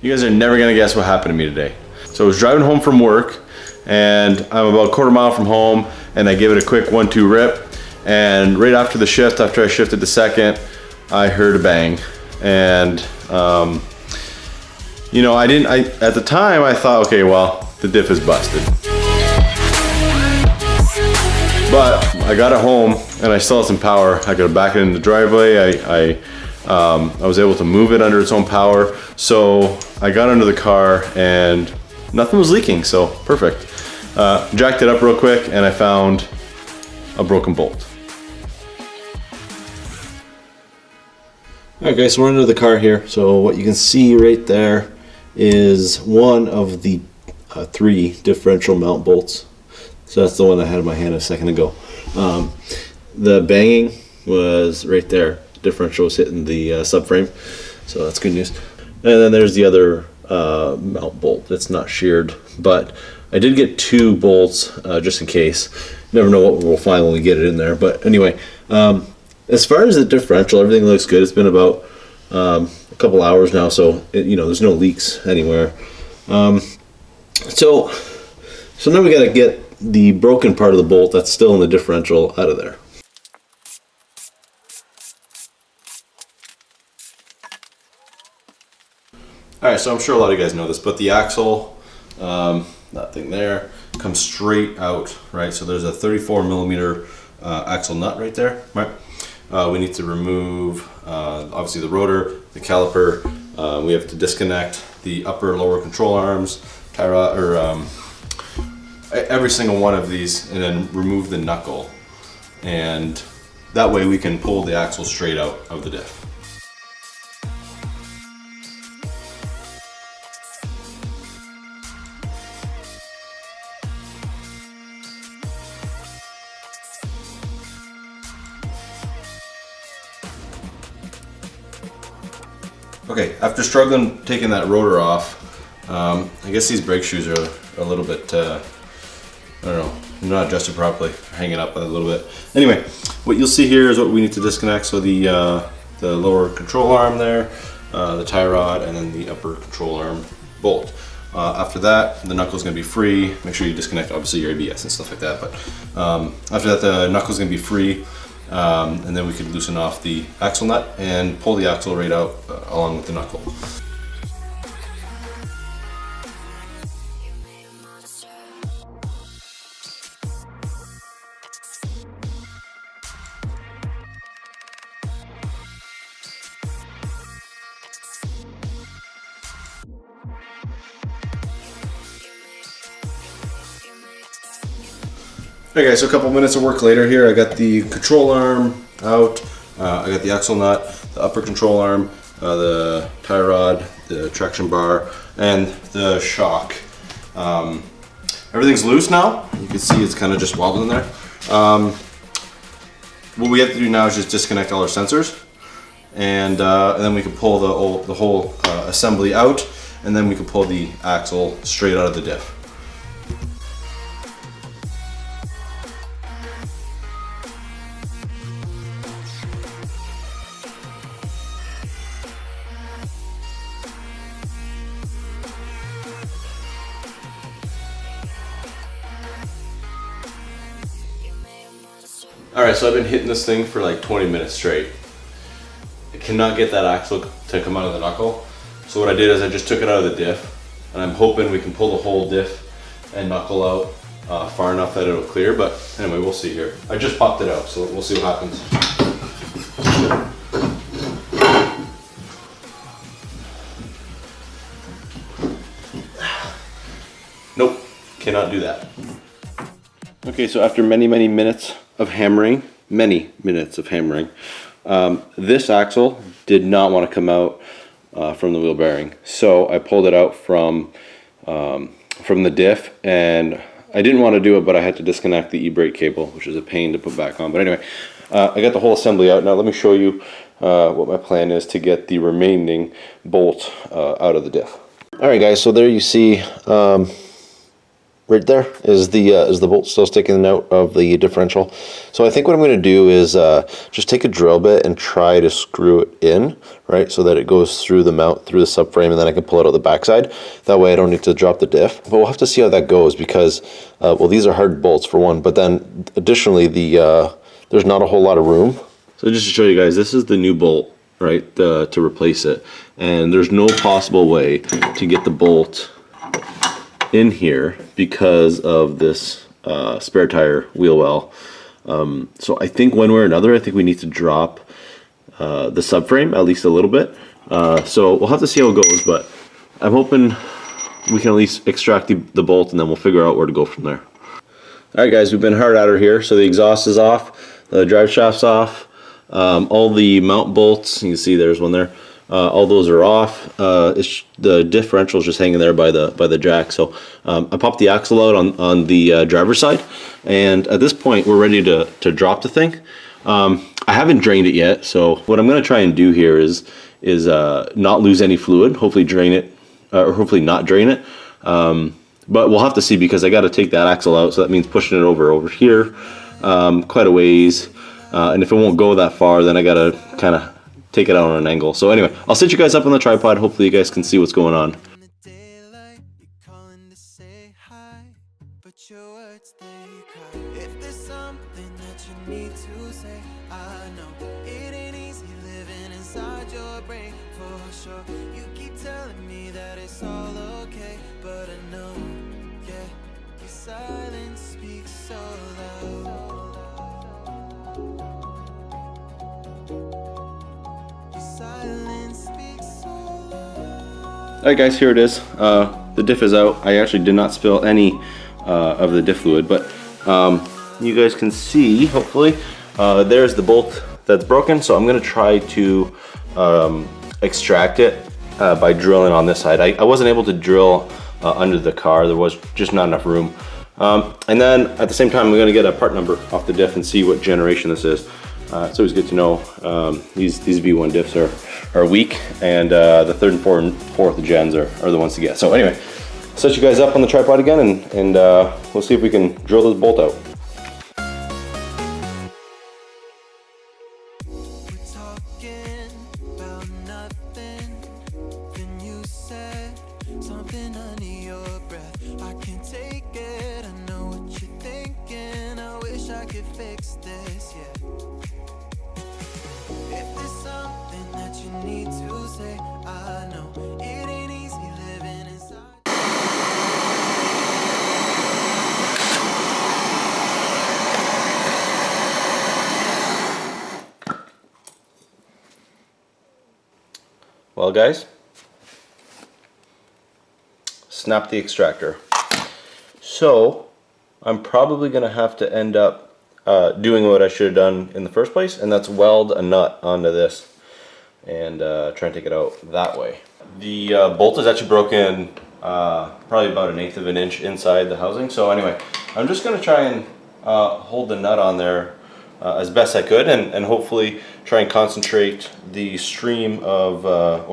You guys are never gonna guess what happened to me today. So I was driving home from work and I'm about a quarter mile from home and I gave it a quick 1-2 rip, and right after the shift, after I shifted to second, I heard a bang. And you know, at the time I thought, okay, well, the diff is busted. But I got it home and I still had some power. I got it back in the driveway. I was able to move it under its own power. So I got under the car and nothing was leaking, so perfect. Jacked it up real quick and I found a broken bolt. Alright guys, so we're under the car here. So what you can see right there is one of the 3 differential mount bolts. So that's the one I had in my hand a second ago. The banging was right there. Differential was hitting the subframe, so that's good news. And then there's the other mount bolt. It's not sheared, but I did get 2 bolts just in case. Never know what we'll find when we get it in there. But anyway, as far as the differential, everything looks good. It's been about a couple hours now, so you know, there's no leaks anywhere. So now we got to get the broken part of the bolt that's still in the differential out of there. Alright, so I'm sure a lot of you guys know this, but the axle, that thing there, comes straight out, right? So there's a 34 millimeter axle nut right there, right? We need to remove, obviously, the rotor, the caliper. We have to disconnect the upper lower control arms, tie rod, or every single one of these, and then remove the knuckle. And that way we can pull the axle straight out of the diff. Okay, after struggling taking that rotor off, I guess these brake shoes are a little bit, I don't know, not adjusted properly, hanging up a little bit. Anyway, what you'll see here is what we need to disconnect. So the lower control arm there, the tie rod, and then the upper control arm bolt. After that, the knuckle is going to be free. Make sure you disconnect, obviously, your ABS and stuff like that. But after that, the knuckle is going to be free. And then we could loosen off the axle nut and pull the axle right out along with the knuckle. Okay guys, so a couple minutes of work later here, I got the control arm out, I got the axle nut, the upper control arm, the tie rod, the traction bar, and the shock. Everything's loose now. You can see it's kind of just wobbling there. What we have to do now is just disconnect all our sensors, and then we can pull the whole assembly out, and then we can pull the axle straight out of the diff. Alright, so I've been hitting this thing for like 20 minutes straight. I cannot get that axle to come out of the knuckle. So what I did is I just took it out of the diff, and I'm hoping we can pull the whole diff and knuckle out far enough that it'll clear, but anyway, we'll see here. I just popped it out, so we'll see what happens. Nope, cannot do that. Okay, so after many minutes of hammering, this axle did not want to come out from the wheel bearing. So I pulled it out from the diff, and I didn't want to do it, but I had to disconnect the e-brake cable, which is a pain to put back on. But anyway, I got the whole assembly out. Now let me show you what my plan is to get the remaining bolt out of the diff. Alright guys, so there you see right there is the bolt still sticking out of the differential. So I think what I'm going to do is just take a drill bit and try to screw it in, right, so that it goes through the mount, through the subframe, and then I can pull it out the backside. That way I don't need to drop the diff. But we'll have to see how that goes because, well, these are hard bolts for one, but then additionally there's not a whole lot of room. So just to show you guys, this is the new bolt, right, to replace it, and there's no possible way to get the bolt in here because of this spare tire wheel well. So I think one way or another, I think we need to drop the subframe at least a little bit. So we'll have to see how it goes, but I'm hoping we can at least extract the bolt and then we'll figure out where to go from there. All right, guys, we've been hard at her here. So the exhaust is off, the drive shaft's off, all the mount bolts, you can see there's one there. All those are off. The differential is just hanging there by the jack. So I popped the axle out on the driver's side, and at this point we're ready to drop the thing. I haven't drained it yet, so what I'm going to try and do here is not lose any fluid. Hopefully drain it, or hopefully not drain it. But we'll have to see because I got to take that axle out. So that means pushing it over here, quite a ways. And if it won't go that far, then I got to kind of take it out on an angle. So anyway, I'll set you guys up on the tripod. Hopefully you guys can see what's going on. You keep telling me that it's all okay, but I know, yeah, your silence speaks so loud. Alright guys, here it is. The diff is out. I actually did not spill any of the diff fluid, but you guys can see, hopefully, there's the bolt that's broken. So I'm going to try to extract it by drilling on this side. I wasn't able to drill under the car. There was just not enough room. And then at the same time, I'm going to get a part number off the diff and see what generation this is. It's always good to know. These V1 diffs are weak, and the third and fourth gens are the ones to get. So anyway, set you guys up on the tripod again, and we'll see if we can drill this bolt out. Well guys, snap the extractor. So I'm probably going to have to end up doing what I should have done in the first place, and that's weld a nut onto this and try and take it out that way. The bolt is actually broken probably about 1/8 of an inch inside the housing. So anyway, I'm just going to try and hold the nut on there as best I could, and hopefully try and concentrate the stream of, the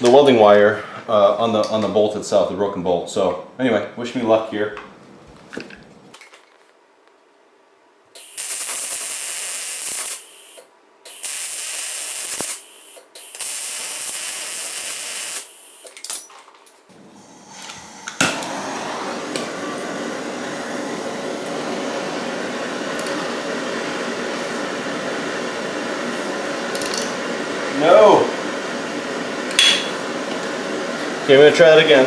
welding wire on the bolt itself, the broken bolt. So anyway, wish me luck here. No! Okay, I'm going to try that again.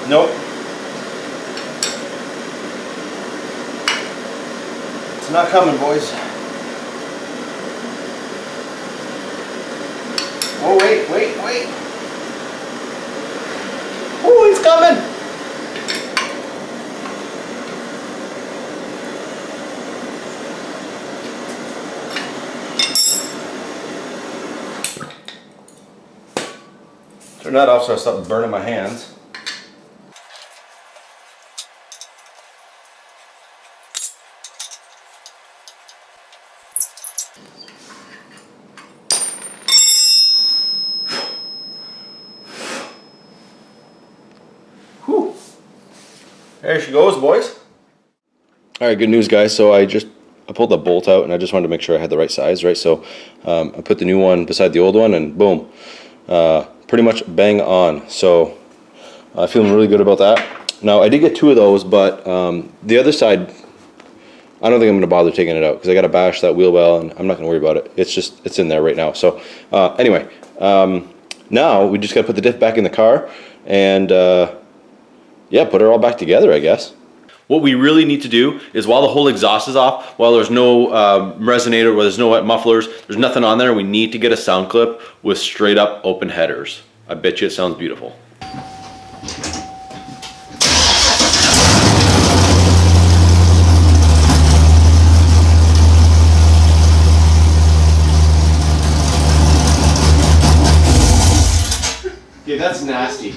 Nope. It's not coming, boys. Oh, wait. Oh, he's coming. turn that off so I stop burning my hands. Whew. There she goes, boys. All right, good news, guys. So I pulled the bolt out, and I just wanted to make sure I had the right size, right? So I put the new one beside the old one, and boom, pretty much bang on. So I'm feeling really good about that. Now I did get 2 of those, but the other side, I don't think I'm going to bother taking it out because I got to bash that wheel well, and I'm not going to worry about it. It's in there right now. So anyway, now we just got to put the diff back in the car, and yeah, put it all back together, I guess. What we really need to do is, while the whole exhaust is off, while there's no resonator, where there's no mufflers, there's nothing on there, we need to get a sound clip with straight up open headers. I bet you it sounds beautiful. Yeah, that's nasty.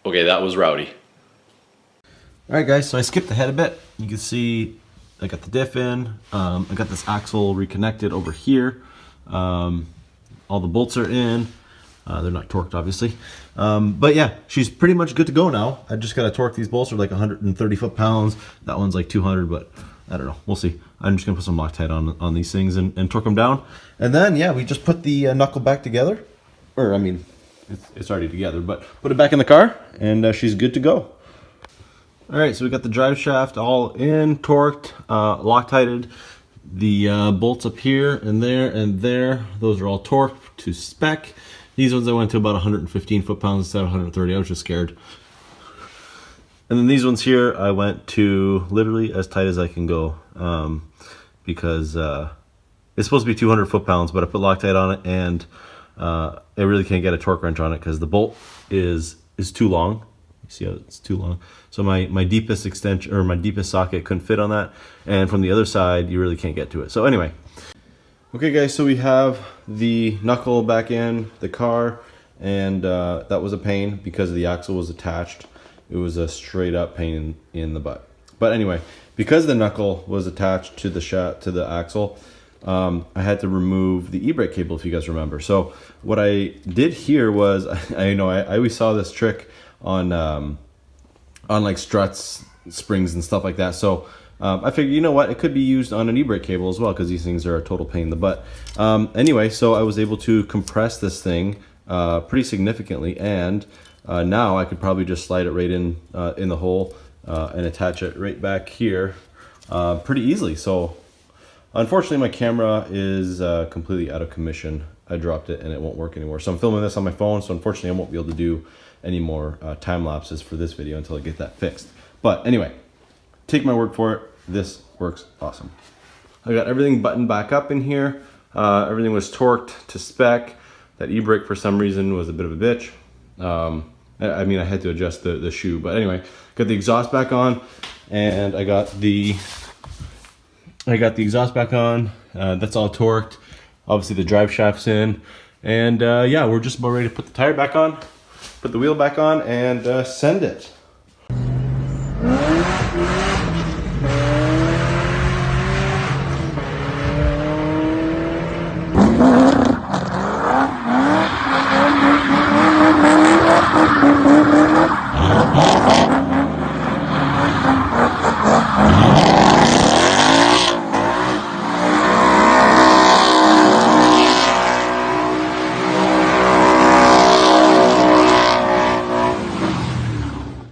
Okay, that was rowdy. Alright guys, so I skipped ahead a bit. You can see I got the diff in. I got this axle reconnected over here. All the bolts are in. They're not torqued, obviously. But yeah, she's pretty much good to go now. I just got to torque these bolts. Are like 130 foot-pounds. That one's like 200, but I don't know. We'll see. I'm just going to put some Loctite on these things and torque them down. And then, yeah, we just put the knuckle back together. Or, I mean, it's already together, but put it back in the car, and she's good to go. All right, so we got the drive shaft all in, torqued, Loctited. The bolts up here and there, those are all torqued to spec. These ones I went to about 115 foot-pounds instead of 130. I was just scared. And then these ones here, I went to literally as tight as I can go, because it's supposed to be 200 foot-pounds, but I put Loctite on it, and I really can't get a torque wrench on it because the bolt is too long. You see how it's too long? So my deepest extension, or my deepest socket, couldn't fit on that, and from the other side, you really can't get to it. So anyway, okay guys, so we have the knuckle back in the car, and that was a pain because the axle was attached. It was a straight up pain in the butt. But anyway, because the knuckle was attached to the axle, I had to remove the e-brake cable, if you guys remember. So what I did here was, I always saw this trick on like struts, springs, and stuff like that. So I figured, you know what, it could be used on an e-brake cable as well, because these things are a total pain in the butt. Anyway, so I was able to compress this thing pretty significantly, and now I could probably just slide it right in the hole and attach it right back here pretty easily. So unfortunately, my camera is completely out of commission. I dropped it and it won't work anymore. So I'm filming this on my phone, so unfortunately I won't be able to do any more time lapses for this video until I get that fixed. But anyway, take my word for it, this works awesome. I got everything buttoned back up in here. Everything was torqued to spec. That e-brake for some reason was a bit of a bitch. I mean, I had to adjust the shoe, but anyway, got the exhaust back on, and I got the exhaust back on. That's all torqued. Obviously the drive shaft's in, and yeah, we're just about ready to put the tire back on, put the wheel back on, and send it.